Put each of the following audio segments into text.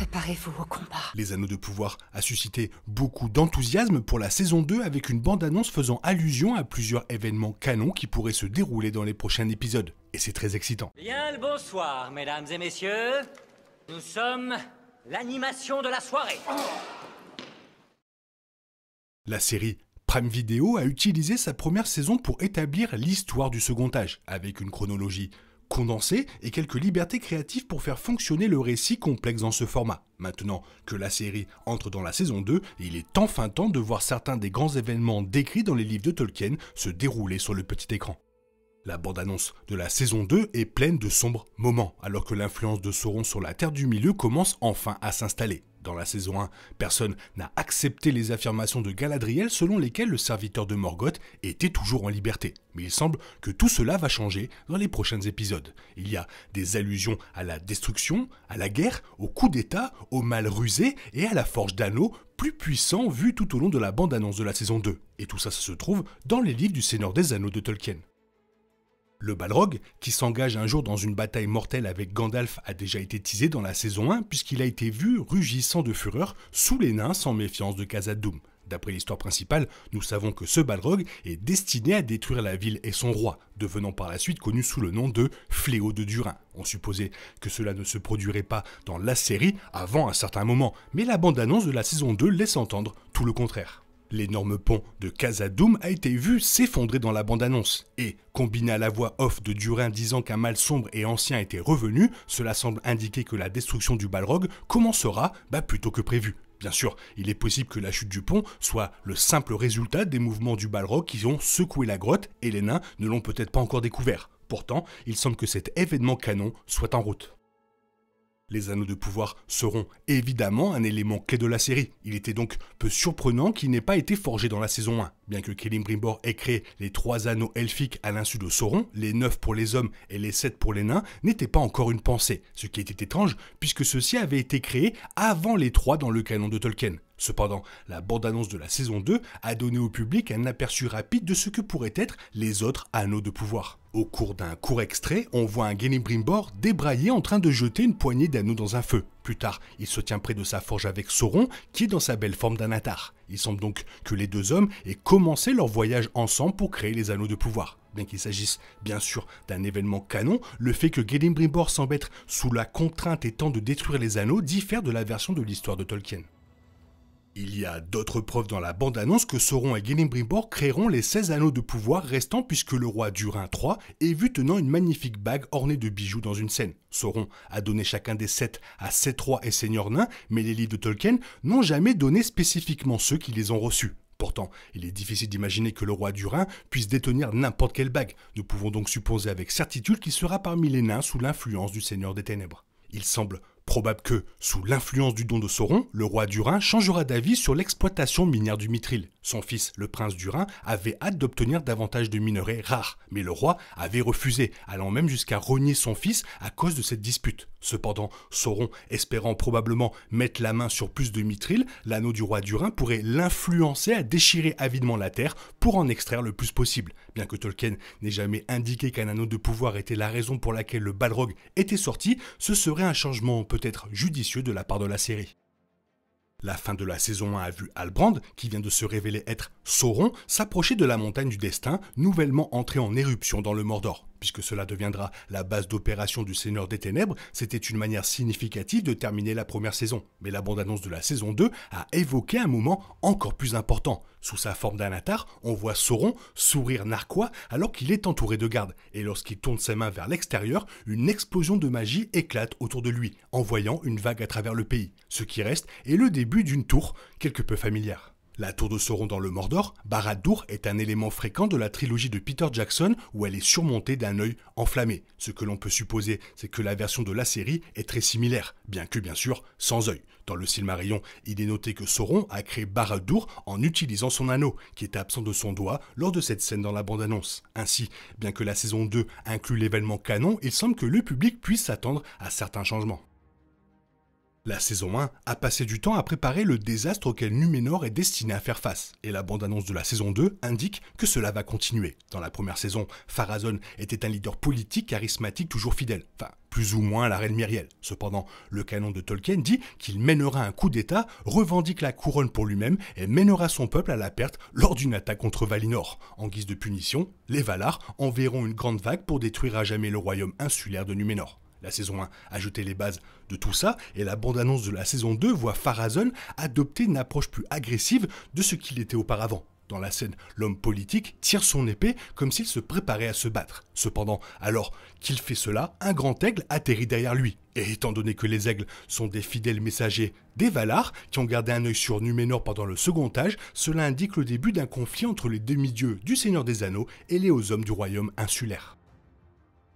Préparez-vous au combat. Les Anneaux de Pouvoir a suscité beaucoup d'enthousiasme pour la saison 2 avec une bande-annonce faisant allusion à plusieurs événements canons qui pourraient se dérouler dans les prochains épisodes. Et c'est très excitant. Bien le bonsoir, mesdames et messieurs. Nous sommes l'animation de la soirée. La série Prime Video a utilisé sa première saison pour établir l'histoire du second âge, avec une chronologie condensée et quelques libertés créatives pour faire fonctionner le récit complexe dans ce format. Maintenant que la série entre dans la saison 2, il est enfin temps de voir certains des grands événements décrits dans les livres de Tolkien se dérouler sur le petit écran. La bande-annonce de la saison 2 est pleine de sombres moments, alors que l'influence de Sauron sur la Terre du Milieu commence enfin à s'installer. Dans la saison 1, personne n'a accepté les affirmations de Galadriel selon lesquelles le serviteur de Morgoth était toujours en liberté. Mais il semble que tout cela va changer dans les prochains épisodes. Il y a des allusions à la destruction, à la guerre, au coup d'état, au mal rusé et à la forge d'anneaux plus puissant vu tout au long de la bande-annonce de la saison 2. Et tout ça se trouve dans les livres du Seigneur des Anneaux de Tolkien. Le Balrog, qui s'engage un jour dans une bataille mortelle avec Gandalf, a déjà été teasé dans la saison 1 puisqu'il a été vu rugissant de fureur sous les nains sans méfiance de Khazad-dûm. D'après l'histoire principale, nous savons que ce Balrog est destiné à détruire la ville et son roi, devenant par la suite connu sous le nom de Fléau de Durin. On supposait que cela ne se produirait pas dans la série avant un certain moment, mais la bande-annonce de la saison 2 laisse entendre tout le contraire. L'énorme pont de Khazad-dûm a été vu s'effondrer dans la bande-annonce, et, combiné à la voix off de Durin disant qu'un mal sombre et ancien était revenu, cela semble indiquer que la destruction du Balrog commencera plus tôt que prévu. Bien sûr, il est possible que la chute du pont soit le simple résultat des mouvements du Balrog qui ont secoué la grotte, et les nains ne l'ont peut-être pas encore découvert. Pourtant, il semble que cet événement canon soit en route. Les Anneaux de Pouvoir seront évidemment un élément clé de la série. Il était donc peu surprenant qu'il n'ait pas été forgé dans la saison 1. Bien que Celebrimbor ait créé les 3 anneaux elfiques à l'insu de Sauron, les 9 pour les hommes et les 7 pour les nains n'était pas encore une pensée, ce qui était étrange puisque ceux-ci avaient été créés avant les 3 dans le canon de Tolkien. Cependant, la bande-annonce de la saison 2 a donné au public un aperçu rapide de ce que pourraient être les autres Anneaux de Pouvoir. Au cours d'un court extrait, on voit un Celebrimbor débraillé en train de jeter une poignée d'anneaux dans un feu. Plus tard, il se tient près de sa forge avec Sauron, qui est dans sa belle forme d'un Anatar. Il semble donc que les deux hommes aient commencé leur voyage ensemble pour créer les Anneaux de Pouvoir. Bien qu'il s'agisse bien sûr d'un événement canon, le fait que Celebrimbor semble être sous la contrainte et tente de détruire les anneaux diffère de la version de l'histoire de Tolkien. Il y a d'autres preuves dans la bande-annonce que Sauron et Celebrimbor créeront les 16 anneaux de pouvoir restants puisque le roi Durin III est vu tenant une magnifique bague ornée de bijoux dans une scène. Sauron a donné chacun des 7 à 7 rois et seigneurs nains, mais les livres de Tolkien n'ont jamais donné spécifiquement ceux qui les ont reçus. Pourtant, il est difficile d'imaginer que le roi Durin puisse détenir n'importe quelle bague. Nous pouvons donc supposer avec certitude qu'il sera parmi les nains sous l'influence du Seigneur des Ténèbres. Il semble probable que, sous l'influence du don de Sauron, le roi Durin changera d'avis sur l'exploitation minière du Mithril. Son fils, le prince Durin, avait hâte d'obtenir davantage de minerais rares, mais le roi avait refusé, allant même jusqu'à renier son fils à cause de cette dispute. Cependant, Sauron, espérant probablement mettre la main sur plus de Mithril, l'anneau du roi Durin pourrait l'influencer à déchirer avidement la terre pour en extraire le plus possible. Bien que Tolkien n'ait jamais indiqué qu'un anneau de pouvoir était la raison pour laquelle le Balrog était sorti, ce serait un changement peut-être judicieux de la part de la série. La fin de la saison 1 a vu Halbrand, qui vient de se révéler être Sauron, s'approcher de la montagne du destin, nouvellement entrée en éruption dans le Mordor. Puisque cela deviendra la base d'opération du Seigneur des Ténèbres, c'était une manière significative de terminer la première saison. Mais la bande-annonce de la saison 2 a évoqué un moment encore plus important. Sous sa forme d'Anatar, on voit Sauron sourire narquois alors qu'il est entouré de gardes. Et lorsqu'il tourne ses mains vers l'extérieur, une explosion de magie éclate autour de lui, envoyant une vague à travers le pays. Ce qui reste est le début d'une tour quelque peu familière. La tour de Sauron dans le Mordor, Barad-dûr, est un élément fréquent de la trilogie de Peter Jackson où elle est surmontée d'un œil enflammé. Ce que l'on peut supposer, c'est que la version de la série est très similaire, bien que bien sûr sans œil. Dans le Silmarillion, il est noté que Sauron a créé Barad-dûr en utilisant son anneau, qui est absent de son doigt lors de cette scène dans la bande-annonce. Ainsi, bien que la saison 2 inclut l'événement canon, il semble que le public puisse s'attendre à certains changements. La saison 1 a passé du temps à préparer le désastre auquel Numénor est destiné à faire face, et la bande-annonce de la saison 2 indique que cela va continuer. Dans la première saison, Pharazôn était un leader politique charismatique toujours fidèle, enfin plus ou moins à la reine Myriel. Cependant, le canon de Tolkien dit qu'il mènera un coup d'état, revendique la couronne pour lui-même et mènera son peuple à la perte lors d'une attaque contre Valinor. En guise de punition, les Valar enverront une grande vague pour détruire à jamais le royaume insulaire de Numénor. La saison 1 a jeté les bases de tout ça, et la bande-annonce de la saison 2 voit Pharazôn adopter une approche plus agressive de ce qu'il était auparavant. Dans la scène, l'homme politique tire son épée comme s'il se préparait à se battre. Cependant, alors qu'il fait cela, un grand aigle atterrit derrière lui. Et étant donné que les aigles sont des fidèles messagers des Valar, qui ont gardé un œil sur Numénor pendant le second âge, cela indique le début d'un conflit entre les demi-dieux du Seigneur des Anneaux et les hauts hommes du royaume insulaire.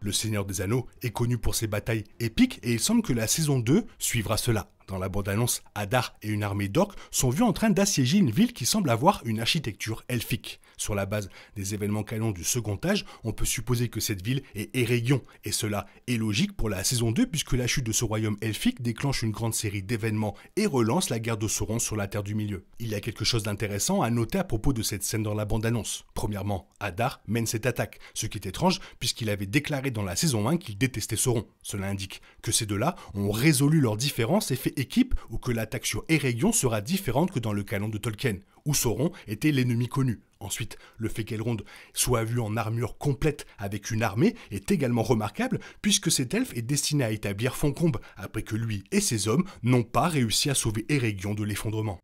Le Seigneur des Anneaux est connu pour ses batailles épiques et il semble que la saison 2 suivra cela. Dans la bande-annonce, Adar et une armée d'orques sont vus en train d'assiéger une ville qui semble avoir une architecture elfique. Sur la base des événements canons du second âge, on peut supposer que cette ville est Eregion, et cela est logique pour la saison 2 puisque la chute de ce royaume elfique déclenche une grande série d'événements et relance la guerre de Sauron sur la Terre du Milieu. Il y a quelque chose d'intéressant à noter à propos de cette scène dans la bande-annonce. Premièrement, Adar mène cette attaque, ce qui est étrange puisqu'il avait déclaré dans la saison 1 qu'il détestait Sauron. Cela indique que ces deux-là ont résolu leurs différences et fait équipe, ou que l'attaque sur Eregion sera différente que dans le canon de Tolkien, où Sauron était l'ennemi connu. Ensuite, le fait qu'Elrond soit vu en armure complète avec une armée est également remarquable puisque cet elfe est destiné à établir Foncombe après que lui et ses hommes n'ont pas réussi à sauver Eregion de l'effondrement.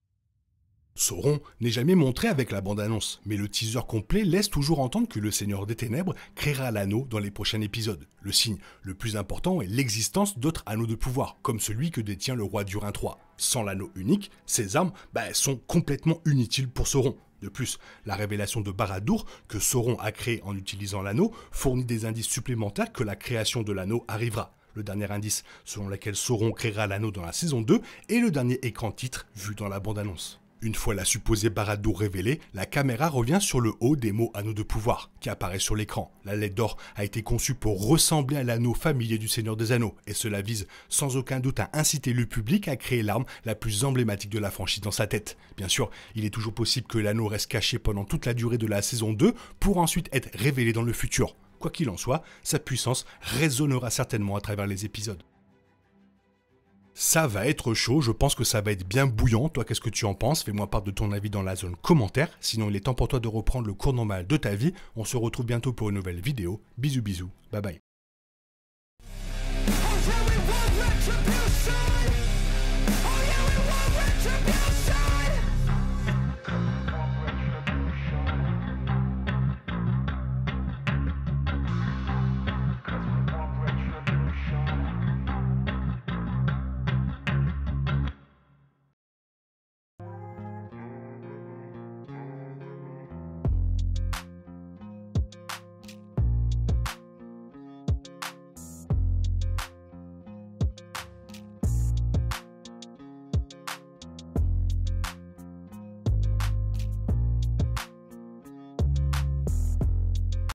Sauron n'est jamais montré avec la bande-annonce, mais le teaser complet laisse toujours entendre que le Seigneur des Ténèbres créera l'anneau dans les prochains épisodes. Le signe le plus important est l'existence d'autres anneaux de pouvoir, comme celui que détient le roi Durin III. Sans l'anneau unique, ces armes sont complètement inutiles pour Sauron. De plus, la révélation de Barad-dûr que Sauron a créé en utilisant l'anneau fournit des indices supplémentaires que la création de l'anneau arrivera. Le dernier indice selon lequel Sauron créera l'anneau dans la saison 2 est le dernier écran titre vu dans la bande-annonce. Une fois la supposée Barad-dûr révélée, la caméra revient sur le haut des mots anneaux de pouvoir qui apparaît sur l'écran. La lettre d'or a été conçue pour ressembler à l'anneau familier du Seigneur des Anneaux et cela vise sans aucun doute à inciter le public à créer l'arme la plus emblématique de la franchise dans sa tête. Bien sûr, il est toujours possible que l'anneau reste caché pendant toute la durée de la saison 2 pour ensuite être révélé dans le futur. Quoi qu'il en soit, sa puissance résonnera certainement à travers les épisodes. Ça va être chaud, je pense que ça va être bien bouillant. Toi, qu'est-ce que tu en penses? Fais-moi part de ton avis dans la zone commentaire. Sinon, il est temps pour toi de reprendre le cours normal de ta vie. On se retrouve bientôt pour une nouvelle vidéo. Bisous bisous, bye bye.